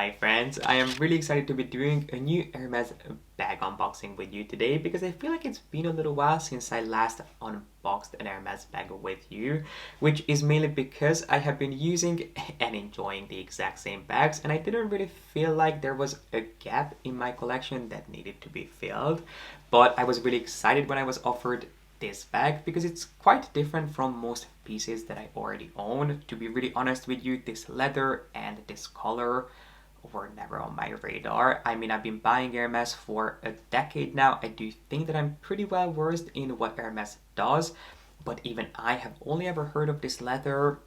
Hi friends, I am really excited to be doing a new Hermes bag unboxing with you today because I feel like it's been a little while since I last unboxed an Hermes bag with you, which is mainly because I have been using and enjoying the exact same bags and I didn't really feel like there was a gap in my collection that needed to be filled. But I was really excited when I was offered this bag because it's quite different from most pieces that I already own. To be really honest with you, this leather and this color were never on my radar. I mean, I've been buying Hermes for a decade now. I do think that I'm pretty well versed in what Hermes does, but even I have only ever heard of this leather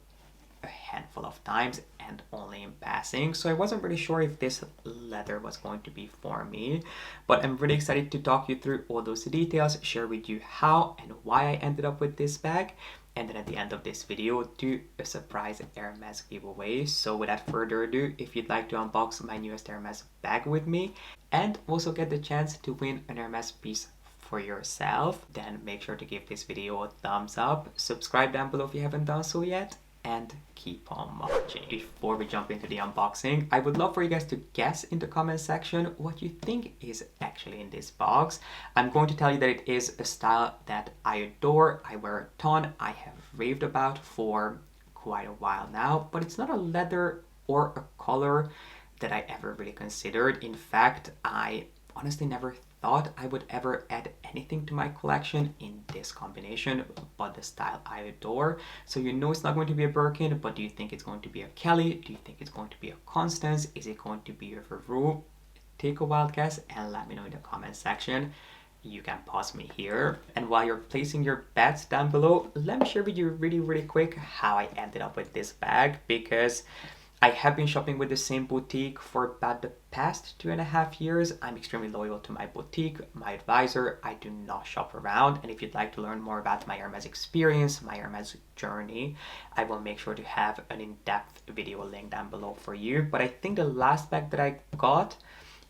a handful of times and only in passing, so I wasn't really sure if this leather was going to be for me. But I'm really excited to talk you through all those details, share with you how and why I ended up with this bag, and then at the end of this video do a surprise Hermes giveaway. So without further ado, if you'd like to unbox my newest Hermes bag with me and also get the chance to win an Hermes piece for yourself, then make sure to give this video a thumbs up, subscribe down below if you haven't done so yet, and keep on watching. Before we jump into the unboxing, I would love for you guys to guess in the comment section what you think is actually in this box. I'm going to tell you that it is a style that I adore, I wear a ton, I have raved about for quite a while now, but it's not a leather or a color that I ever really considered. In fact, I honestly never thought I would ever add anything to my collection in this combination, but the style I adore. So you know it's not going to be a Birkin, but do you think it's going to be a Kelly? Do you think it's going to be a Constance? Is it going to be a Veau? Take a wild guess and let me know in the comment section. You can pause me here. And while you're placing your bets down below, let me share with you really quick how I ended up with this bag, because I have been shopping with the same boutique for about the past 2.5 years. I'm extremely loyal to my boutique, my advisor. I do not shop around. And if you'd like to learn more about my Hermes experience, my Hermes journey, I will make sure to have an in-depth video link down below for you. But I think the last bag that I got,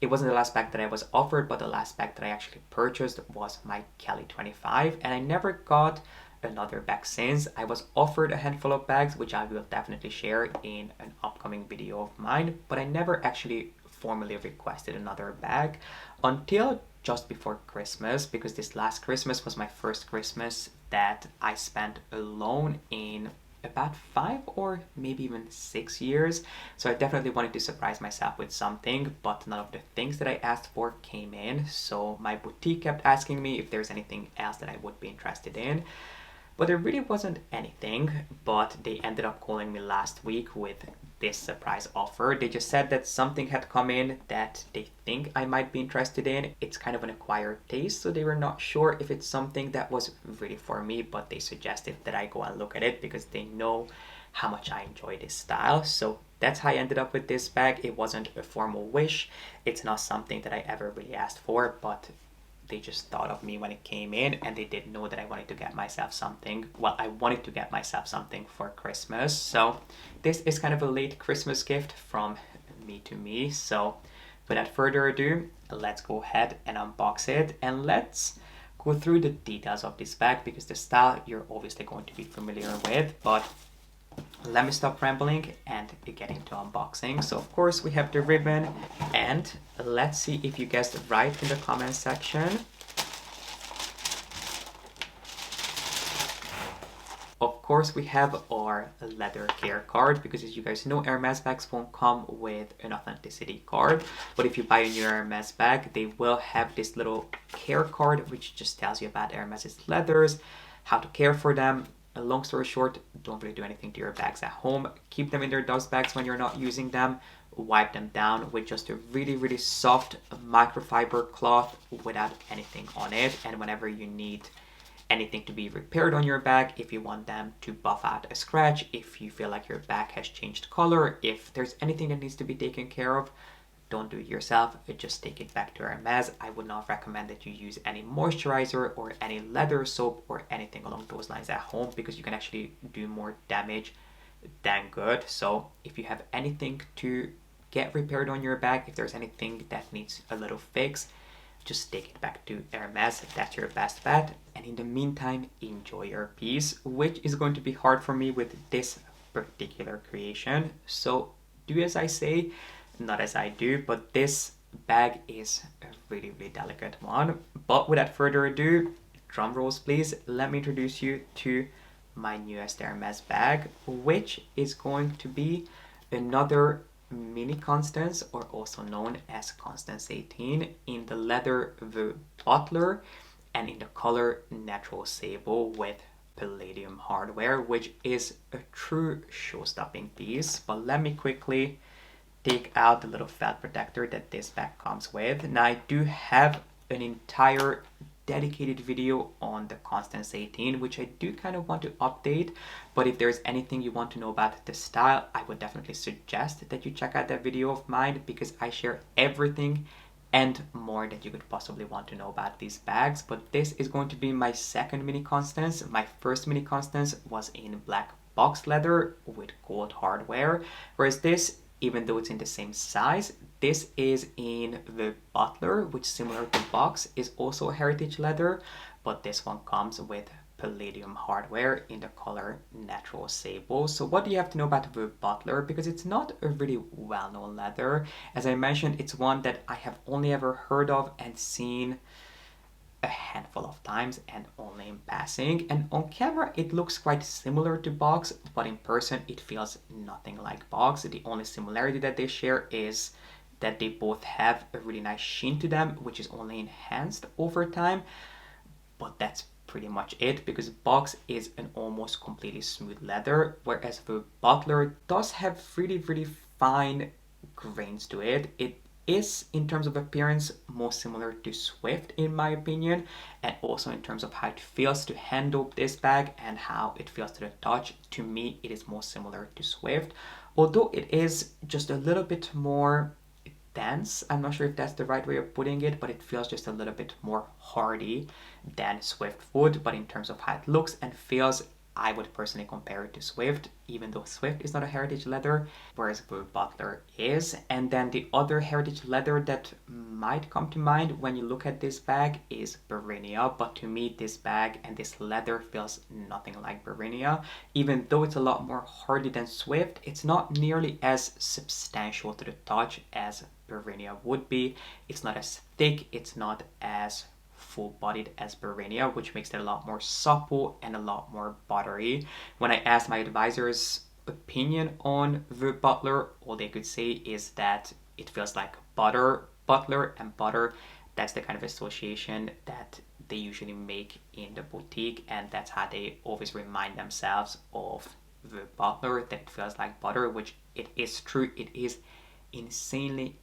it wasn't the last bag that I was offered, but the last bag that I actually purchased was my Kelly 25. And I never got another bag since. I was offered a handful of bags, which I will definitely share in an upcoming video of mine, but I never actually formally requested another bag until just before Christmas, because this last Christmas was my first Christmas that I spent alone in about 5 or maybe even 6 years. So I definitely wanted to surprise myself with something, but none of the things that I asked for came in. So my boutique kept asking me if there's anything else that I would be interested in. But there really wasn't anything, but they ended up calling me last week with this surprise offer. They just said that something had come in that they think I might be interested in. It's kind of an acquired taste, so they were not sure if it's something that was really for me, but they suggested that I go and look at it because they know how much I enjoy this style. So that's how I ended up with this bag. It wasn't a formal wish. It's not something that I ever really asked for, but they just thought of me when it came in, and they did know that I wanted to get myself something. Well, I wanted to get myself something for Christmas. So this is kind of a late Christmas gift from me to me. So without further ado, let's go ahead and unbox it, and let's go through the details of this bag, because the style you're obviously going to be familiar with. But let me stop rambling and get into unboxing. So of course we have the ribbon, and let's see if you guessed right in the comment section. Of course we have our leather care card, because as you guys know, Hermes bags won't come with an authenticity card, but if you buy a new Hermes bag, they will have this little care card which just tells you about Hermes's leathers, how to care for them. Long story short, don't really do anything to your bags at home. Keep them in their dust bags when you're not using them. Wipe them down with just a really soft microfiber cloth without anything on it. And whenever you need anything to be repaired on your bag, if you want them to buff out a scratch, if you feel like your bag has changed color, if there's anything that needs to be taken care of, don't do it yourself, just take it back to Hermes. I would not recommend that you use any moisturizer or any leather soap or anything along those lines at home, because you can actually do more damage than good. So if you have anything to get repaired on your bag, if there's anything that needs a little fix, just take it back to Hermes. That's your best bet. And in the meantime, enjoy your piece, which is going to be hard for me with this particular creation. So do as I say. not as I do, but this bag is a really, really delicate one. But without further ado, drum rolls please, let me introduce you to my newest Hermes bag, which is going to be another Mini Constance, or also known as Constance 18, in the leather Veau Butler and in the color Natural Sable with palladium hardware, which is a true show-stopping piece. But let me quickly take out the little felt protector that this bag comes with. Now I do have an entire dedicated video on the Constance 18, which I do kind of want to update, but if there's anything you want to know about the style, I would definitely suggest that you check out that video of mine, because I share everything and more that you could possibly want to know about these bags. But this is going to be my second Mini Constance. My first Mini Constance was in black box leather with gold hardware, whereas this, even though it's in the same size, this is in the Butler, which, similar to box, is also a heritage leather, but this one comes with palladium hardware in the color Natural Sable. So what do you have to know about Veau Butler? Because it's not a really well-known leather. As I mentioned, it's one that I have only ever heard of and seen a handful of times, and only in passing. And on camera it looks quite similar to box, but in person it feels nothing like box. The only similarity that they share is that they both have a really nice sheen to them, which is only enhanced over time, but that's pretty much it, because box is an almost completely smooth leather, whereas the Butler does have really, really fine grains to it. It is, in terms of appearance, more similar to Swift in my opinion, and also in terms of how it feels to handle this bag and how it feels to the touch. To me, it is more similar to Swift, although it is just a little bit more dense. I'm not sure if that's the right way of putting it, but it feels just a little bit more hardy than Swift would. But in terms of how it looks and feels, I would personally compare it to Swift, even though Swift is not a heritage leather, whereas Veau Butler is. And then the other heritage leather that might come to mind when you look at this bag is Barinia, but to me this bag and this leather feels nothing like Barinia. Even though it's a lot more hardy than Swift, it's not nearly as substantial to the touch as Barinia would be. It's not as thick, it's not as full-bodied as Barinia, which makes it a lot more supple and a lot more buttery. When I asked my advisor's opinion on Veau Butler, all they could say is that it feels like butter. Butler and butter, that's the kind of association that they usually make in the boutique, and that's how they always remind themselves of Veau Butler, that it feels like butter, which it is true. It is insanely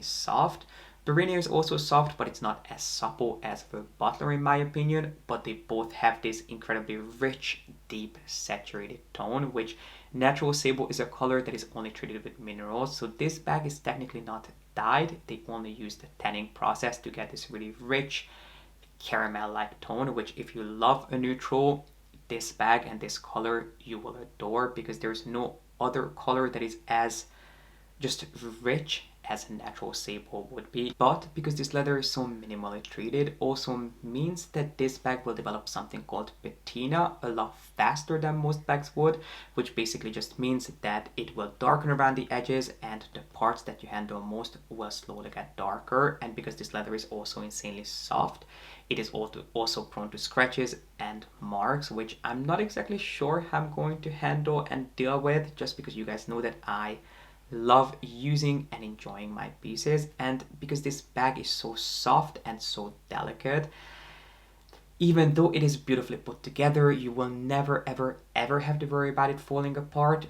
soft. Barinia is also soft, but it's not as supple as Veau Butler in my opinion, but they both have this incredibly rich, deep, saturated tone, which Natural Sable is a color that is only treated with minerals, so this bag is technically not dyed. They only use the tanning process to get this really rich, caramel-like tone, which, if you love a neutral, this bag and this color you will adore, because there's no other color that is as just rich as Natural Sable would be. But because this leather is so minimally treated, also means that this bag will develop something called patina a lot faster than most bags would, which basically just means that it will darken around the edges, and the parts that you handle most will slowly get darker. And because this leather is also insanely soft, it is also prone to scratches and marks, which I'm not exactly sure how I'm going to handle and deal with, just because you guys know that I love using and enjoying my pieces, and because this bag is so soft and so delicate, even though it is beautifully put together, you will never ever have to worry about it falling apart.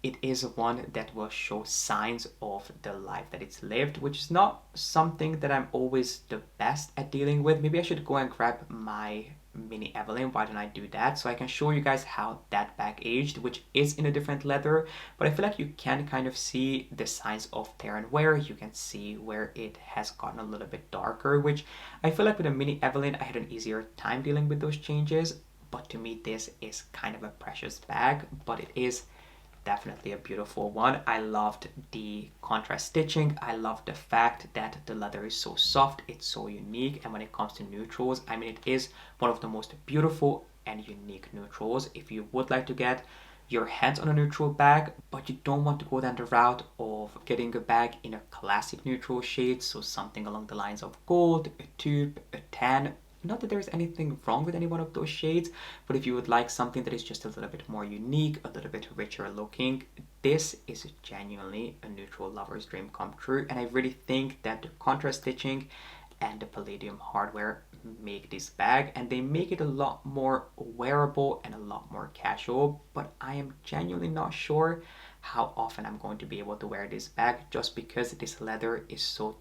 It is one that will show signs of the life that it's lived, which is not something that I'm always the best at dealing with. Maybe I should go and grab my Mini Evelyn. Why don't I do that, so I can show you guys how that bag aged, which is in a different leather, but I feel like you can kind of see the signs of tear and wear. You can see where it has gotten a little bit darker, which I feel like with a Mini Evelyn I had an easier time dealing with those changes. But to me this is kind of a precious bag, but it is definitely a beautiful one. I loved the contrast stitching. I loved the fact that the leather is so soft, it's so unique, and when it comes to neutrals, I mean, it is one of the most beautiful and unique neutrals. If you would like to get your hands on a neutral bag, but you don't want to go down the route of getting a bag in a classic neutral shade, so something along the lines of gold, a taupe, a tan. Not that there's anything wrong with any one of those shades, but if you would like something that is just a little bit more unique, a little bit richer looking, this is genuinely a neutral lover's dream come true. And I really think that the contrast stitching and the palladium hardware make this bag, and they make it a lot more wearable and a lot more casual. But I am genuinely not sure how often I'm going to be able to wear this bag, just because this leather is so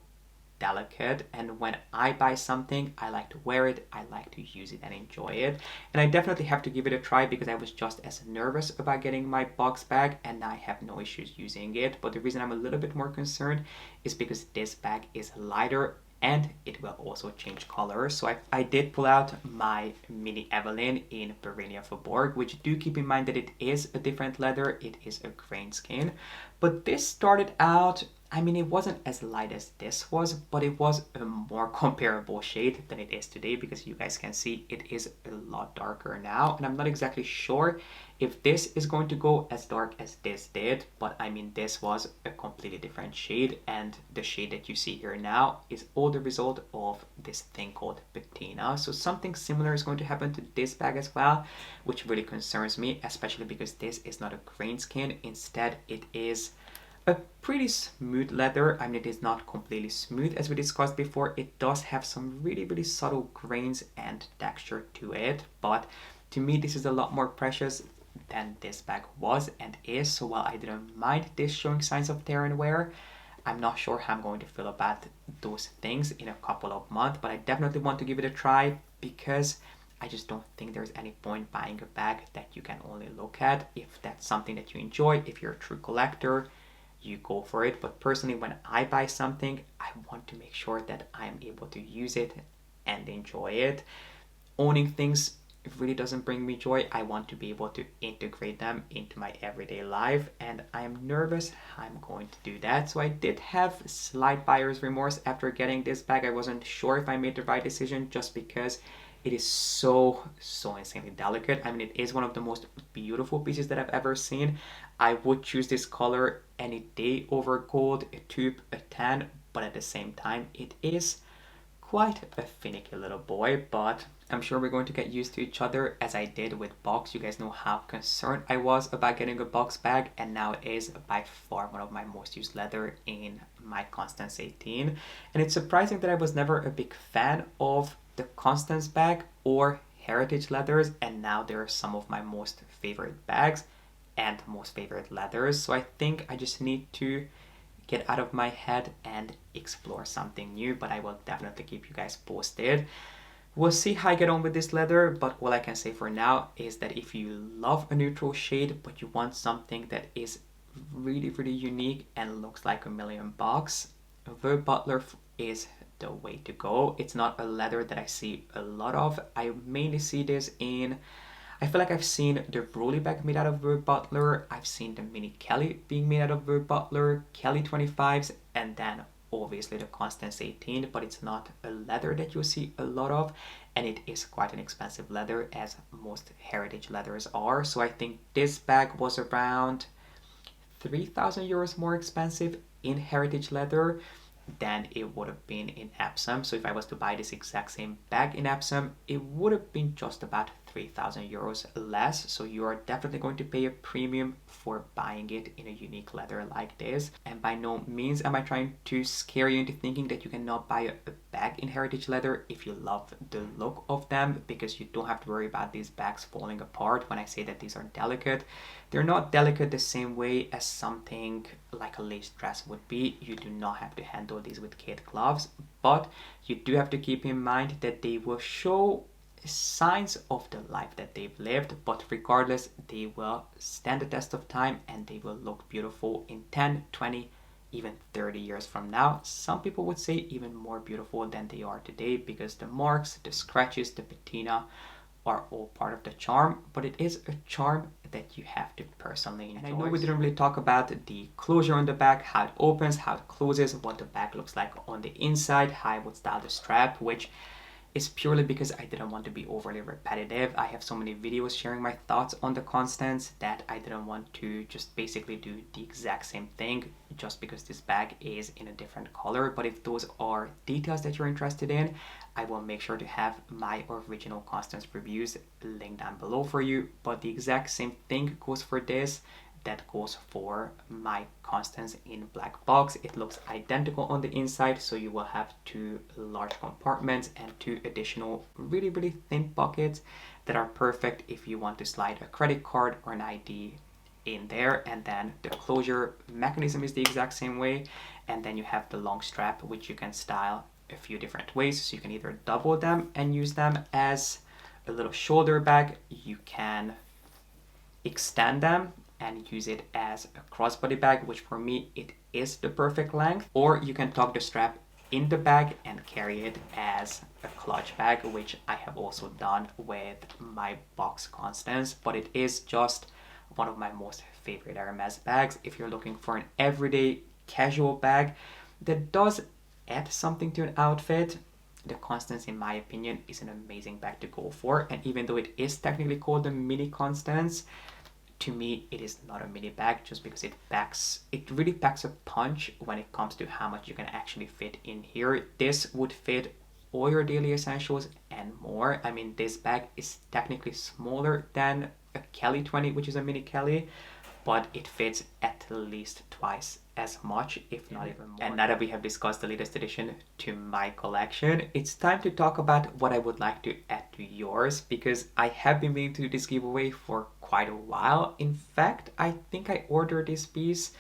delicate, and when I buy something, I like to wear it, I like to use it and enjoy it. And I definitely have to give it a try, because I was just as nervous about getting my box bag, and I have no issues using it. But the reason I'm a little bit more concerned is because this bag is lighter and it will also change color. So I did pull out my Mini Evelyn in Barinia Faborg, which, do keep in mind that it is a different leather, it is a grain skin. But this started out, I mean, it wasn't as light as this was, but it was a more comparable shade than it is today, because you guys can see it is a lot darker now. And I'm not exactly sure if this is going to go as dark as this did, but I mean, this was a completely different shade, and the shade that you see here now is all the result of this thing called patina. So something similar is going to happen to this bag as well, which really concerns me, especially because this is not a grain skin. Instead, it is a pretty smooth leather. I mean, it is not completely smooth as we discussed before. It does have some really subtle grains and texture to it, but to me this is a lot more precious than this bag was and is. So while I didn't mind this showing signs of tear and wear, I'm not sure how I'm going to feel about those things in a couple of months, but I definitely want to give it a try, because I just don't think there's any point buying a bag that you can only look at. If that's something that you enjoy, if you're a true collector, you go for it. But personally, when I buy something, I want to make sure that I'm able to use it and enjoy it. Owning things really doesn't bring me joy. I want to be able to integrate them into my everyday life, and I am nervous how I'm going to do that. So I did have slight buyer's remorse after getting this bag. I wasn't sure if I made the right decision, just because it is so insanely delicate. I mean, it is one of the most beautiful pieces that I've ever seen. I would choose this color any day over gold, a taupe, a tan, but at the same time, it is quite a finicky little boy. But I'm sure we're going to get used to each other, as I did with box. You guys know how concerned I was about getting a box bag, and now it is by far one of my most used leather in my Constance 18. And it's surprising that I was never a big fan of the Constance bag or Heritage Leathers, and now they're some of my most favorite bags and most favorite leathers. So I think I just need to get out of my head and explore something new, but I will definitely keep you guys posted. We'll see how I get on with this leather, but all I can say for now is that if you love a neutral shade but you want something that is really unique and looks like $1,000,000, Veau Butler is the way to go. It's not a leather that I see a lot of. I mainly see this in, I feel like I've seen the Rolly bag made out of Veau Butler, I've seen the Mini Kelly being made out of Veau Butler, Kelly 25s, and then obviously the Constance 18, but it's not a leather that you'll see a lot of, and it is quite an expensive leather, as most heritage leathers are. So I think this bag was around 3,000 euros more expensive in heritage leather than it would have been in Epsom. So if I was to buy this exact same bag in Epsom, it would have been just about 3,000 euros less. So you are definitely going to pay a premium for buying it in a unique leather like this. And by no means am I trying to scare you into thinking that you cannot buy a bag in heritage leather if you love the look of them, because you don't have to worry about these bags falling apart. When I say that these are delicate, they're not delicate the same way as something like a lace dress would be. You do not have to handle these with kid gloves, but you do have to keep in mind that they will show signs of the life that they've lived, but regardless, they will stand the test of time and they will look beautiful in 10, 20, even 30 years from now. Some people would say even more beautiful than they are today, because the marks, the scratches, the patina are all part of the charm, but it is a charm that you have to personally enjoy. And I know we didn't really talk about the closure on the back, how it opens, how it closes, what the back looks like on the inside, how I would style the strap, which is purely because I didn't want to be overly repetitive. I have so many videos sharing my thoughts on the Constance that I didn't want to just basically do the exact same thing just because this bag is in a different color. But if those are details that you're interested in, I will make sure to have my original Constance reviews linked down below for you. But the exact same thing goes for this. That goes for my Constance in black box. It looks identical on the inside, so you will have 2 large compartments and 2 additional really thin pockets that are perfect if you want to slide a credit card or an ID in there. And then the closure mechanism is the exact same way, and then you have the long strap, which you can style a few different ways. So you can either double them and use them as a little shoulder bag, you can extend them and use it as a crossbody bag, which for me it is the perfect length, or you can tuck the strap in the bag and carry it as a clutch bag, which I have also done with my box Constance. But it is just one of my most favorite Hermes bags if you're looking for an everyday casual bag that does add something to an outfit. The Constance, in my opinion, is an amazing bag to go for. And even though it is technically called the Mini Constance, to me it is not a mini bag, just because it really packs a punch when it comes to how much you can actually fit in here. This would fit all your daily essentials and more. I mean, this bag is technically smaller than a Kelly 20, which is a mini Kelly, but it fits at least twice as much, if not even more. And now that we have discussed the latest addition to my collection, it's time to talk about what I would like to add to yours, because I have been meaning to do this giveaway for quite a while. In fact, I think I ordered this piece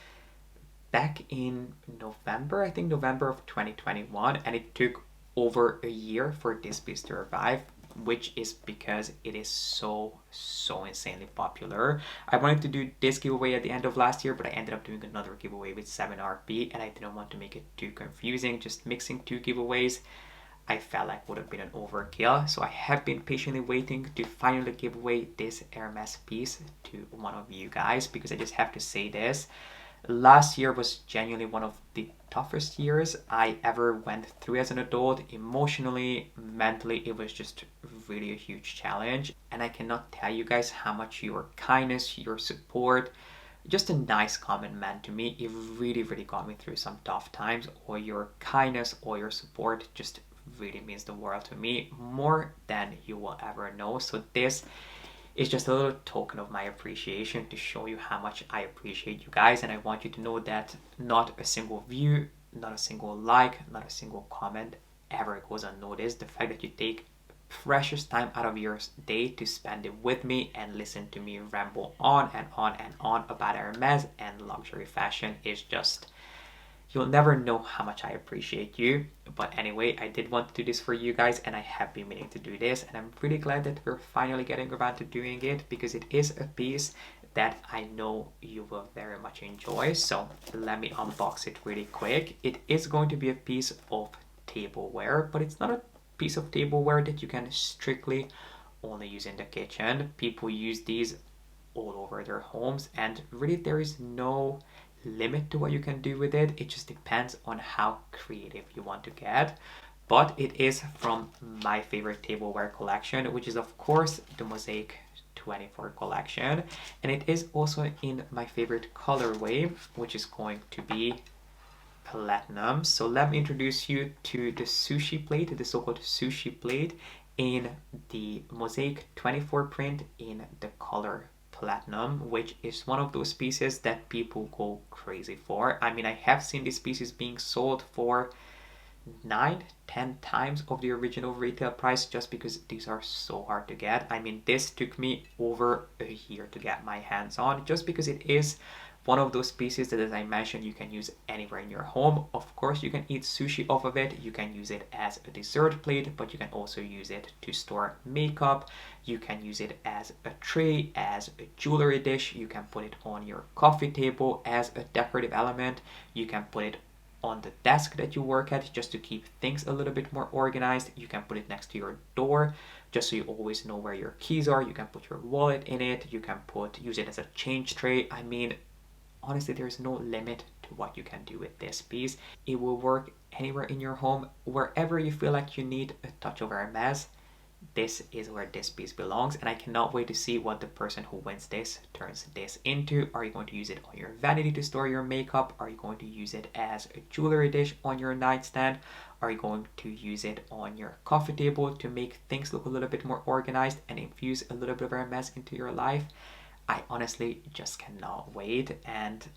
back in November, I think November of 2021, and it took over a year for this piece to arrive, which is because it is so insanely popular. I wanted to do this giveaway at the end of last year, but I ended up doing another giveaway with 7RP, and I didn't want to make it too confusing. Just mixing 2 giveaways I felt like would have been an overkill. So I have been patiently waiting to finally give away this Hermes piece to one of you guys, because I just have to say this. Last year was genuinely one of the toughest years I ever went through as an adult. Emotionally, mentally, it was just really a huge challenge. And I cannot tell you guys how much your kindness, your support, just a nice comment meant to me. It really got me through some tough times. Or your kindness or your support just really means the world to me, more than you will ever know. So this is just a little token of my appreciation to show you how much I appreciate you guys. And I want you to know that not a single view, not a single like, not a single comment ever goes unnoticed. The fact that you take precious time out of your day to spend it with me and listen to me ramble on and on about Hermes and luxury fashion is just, you'll never know how much I appreciate you. But anyway, I did want to do this for you guys, and I have been meaning to do this, and I'm really glad that we're finally getting around to doing it, because it is a piece that I know you will very much enjoy. So let me unbox it really quick. It is going to be a piece of tableware, but it's not a piece of tableware that you can strictly only use in the kitchen. People use these all over their homes, and really there is no limit to what you can do with it. It just depends on how creative you want to get. But it is from my favorite tableware collection, which is of course the Mosaic 24 collection, and it is also in my favorite colorway, which is going to be platinum. So let me introduce you to the sushi plate, the so-called sushi plate in the Mosaic 24 print in the color platinum, which is one of those pieces that people go crazy for. I mean, I have seen these pieces being sold for 9-10 times of the original retail price, just because these are so hard to get. I mean, this took me over a year to get my hands on, just because it is one of those pieces that, as I mentioned, you can use anywhere in your home. Of course, you can eat sushi off of it. You can use it as a dessert plate, but you can also use it to store makeup. You can use it as a tray, as a jewelry dish. You can put it on your coffee table as a decorative element. You can put it on the desk that you work at, just to keep things a little bit more organized. You can put it next to your door, just so you always know where your keys are. You can put your wallet in it. You can use it as a change tray. I mean, honestly, there's no limit to what you can do with this piece. It will work anywhere in your home, wherever you feel like you need a touch of Hermes. This is where this piece belongs, and I cannot wait to see what the person who wins this turns this into. Are you going to use it on your vanity to store your makeup? Are you going to use it as a jewelry dish on your nightstand? Are you going to use it on your coffee table to make things look a little bit more organized and infuse a little bit of Hermes into your life? I honestly just cannot wait. And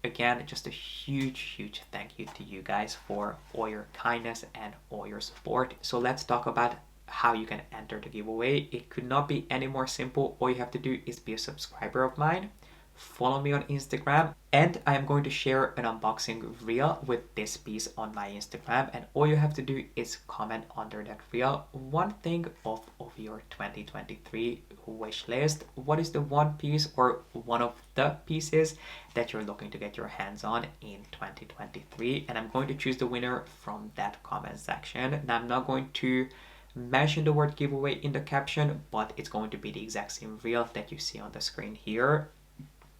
again, just a huge thank you to you guys for all your kindness and all your support. So let's talk about how you can enter the giveaway. It could not be any more simple. All you have to do is be a subscriber of mine, follow me on Instagram, and I am going to share an unboxing reel with this piece on my Instagram, and all you have to do is comment under that reel one thing of your 2023 wish list. What is the one piece or one of the pieces that you're looking to get your hands on in 2023? And I'm going to choose the winner from that comment section. Now, I'm not going to mention the word giveaway in the caption, but it's going to be the exact same reel that you see on the screen here,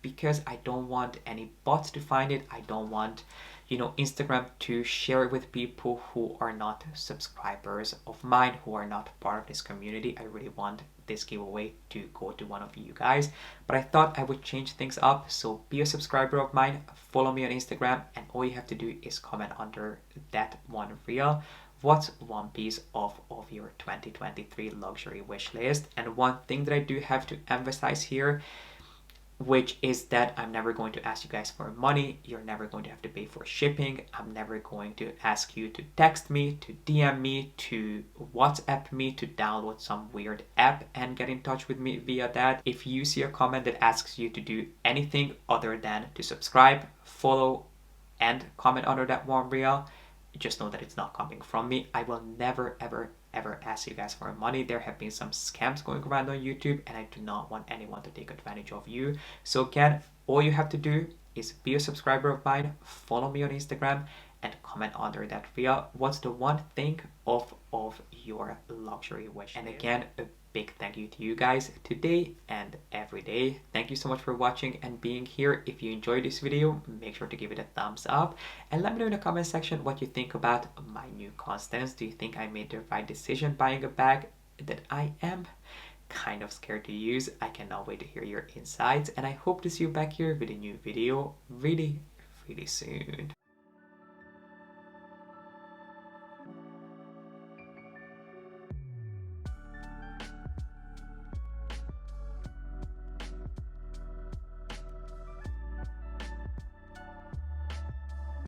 because I don't want any bots to find it. I don't want, Instagram to share it with people who are not subscribers of mine, who are not part of this community. I really want this giveaway to go to one of you guys, but I thought I would change things up. So be a subscriber of mine, follow me on Instagram, and all you have to do is comment under that one reel what's one piece of your 2023 luxury wish list. And one thing that I do have to emphasize here, which is that I'm never going to ask you guys for money. You're never going to have to pay for shipping. I'm never going to ask you to text me, to DM me, to WhatsApp me, to download some weird app and get in touch with me via that. If you see a comment that asks you to do anything other than to subscribe, follow, and comment under that one reel, just know that it's not coming from me. I will never ever ask you guys for money. There have been some scams going around on YouTube, and I do not want anyone to take advantage of you. So again, all you have to do is be a subscriber of mine, follow me on Instagram, and comment under that reel what's the one thing of your luxury wish. And again, a big thank you to you guys today and every day. Thank you so much for watching and being here. If you enjoyed this video, make sure to give it a thumbs up and let me know in the comment section what you think about my new Constance. Do you think I made the right decision buying a bag that I am kind of scared to use? I cannot wait to hear your insights, and I hope to see you back here with a new video really soon.